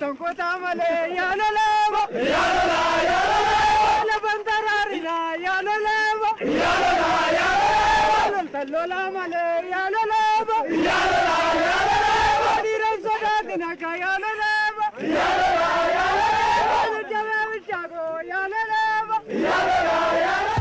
Sonkota male ya la lava ya la la ya la la bandarari la ya la lava ya la la ya la tallola male ya la lava ya la la ya la diran sodatina ka ya la lava ya la la ya la jama bichago ya la lava ya la la ya la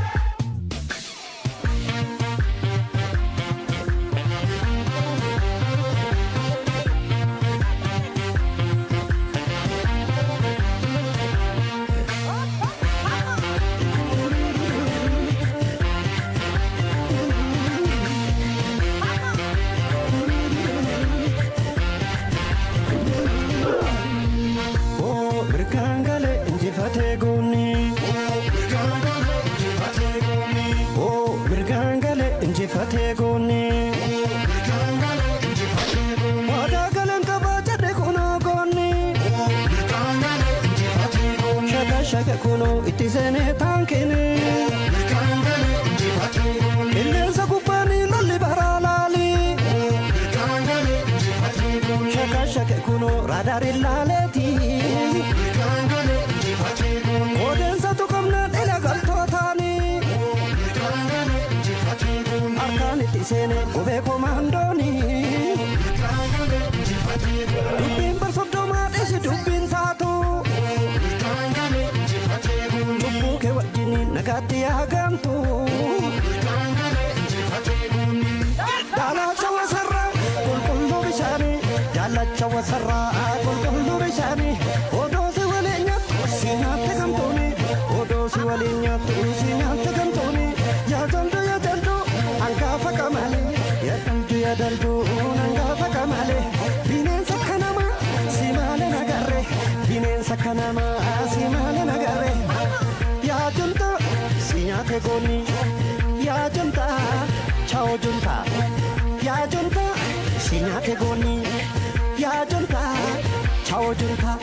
Kuno itisene tankene Illensa kubani lolli baralali Shaka kuno radari laleti Odensa tukamna illegal totani Arkan itisene ube komandoni Dubbin barsodoma desi dubbin taatu Nagati agamtu Dala chawa sarra kullu bishani Dala chawa sarra kullu bishani Odo si walinya sina tegamtoni Odo si walinya sina tegamtoni Ya daldu anga fakamale Ya daldu anga fakamale Binen sakanama simale nagarre Binen sakanama simale nagarre Ya junta sinyate goni ya junta chao junta ya junta sinyate goni ya junta chao junta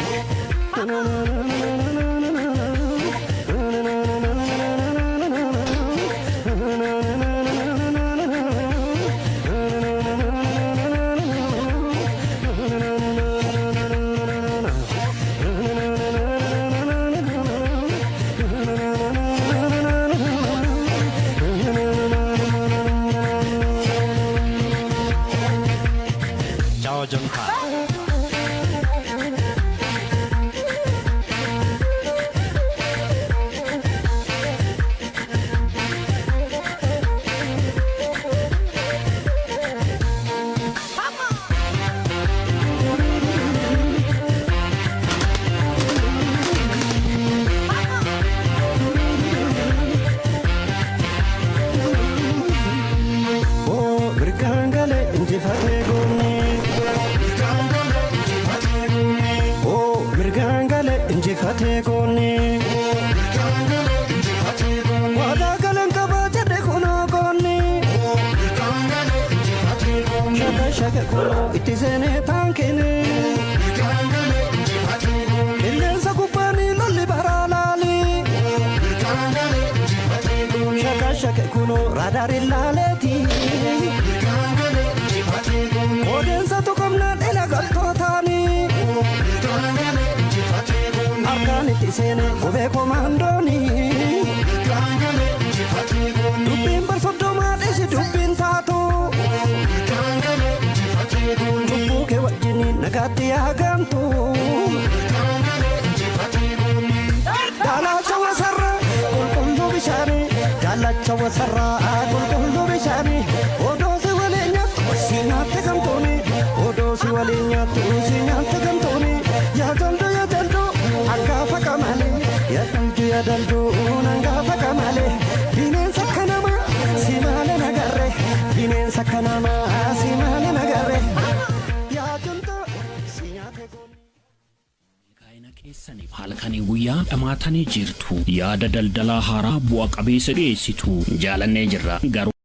Itisene tankene Illensa kubani lolli baralali Shaka kuno radari laleti Odensa tukamna illegal totani Arkan itisene ube komandoni Dubbin barsodoma desi dubbin taatu Jumbuke wajini nagati agamtu Dala chawa sarra kullu bishani Dala chawa sarra kullu bishani Odo si walinya sina tegamtoni Odo si walinya sina tegamtoni Ya daldu anga fakamale Ya daldu anga fakamale Binen sakanama simale nagarre Binen sakanama simale nagarre Sani halkanii guyyaa dhamaatanii jirtu yaada daldalaa haaraa bu'a qabeessa dhiyeessitu jaalannee jirra garuu